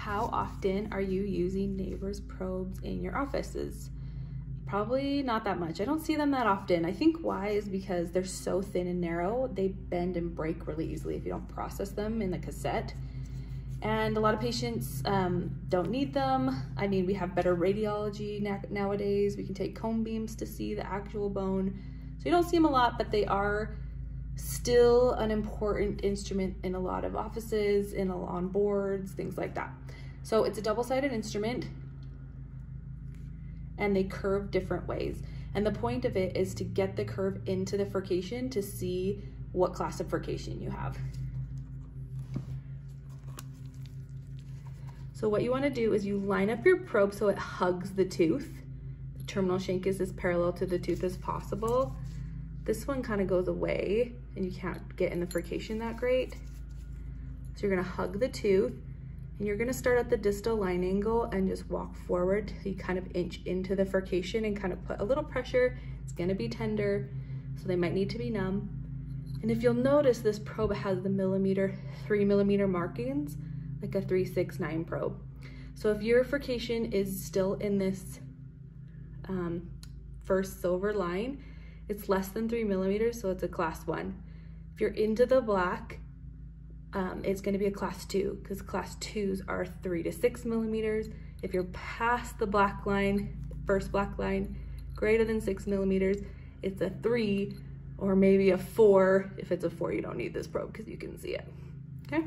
How often are you using Nabers probes in your offices? Probably not that much. I don't see them that often. I think why is because they're so thin and narrow, they bend and break really easily if you don't process them in the cassette. And a lot of patients don't need them. I mean, we have better radiology nowadays. We can take cone beams to see the actual bone. So you don't see them a lot, but they are still an important instrument in a lot of offices, on boards, things like that. So it's a double-sided instrument and they curve different ways. And the point of it is to get the curve into the furcation to see what class of furcation you have. So what you want to do is you line up your probe so it hugs the tooth. The terminal shank is as parallel to the tooth as possible. This one kind of goes away and you can't get in the furcation that great. So you're going to hug the tooth and you're going to start at the distal line angle and just walk forward till you kind of inch into the furcation and kind of put a little pressure. It's going to be tender, so they might need to be numb. And if you'll notice, this probe has the 3mm markings, like a 369 probe. So if your furcation is still in this first silver line, it's less than 3mm, so it's a class 1. If you're into the black, it's going to be a class 2, because class 2s are 3 to 6mm. If you're past the black line, first black line, greater than 6mm, it's a 3 or maybe a 4. If it's a 4, you don't need this probe because you can see it. Okay.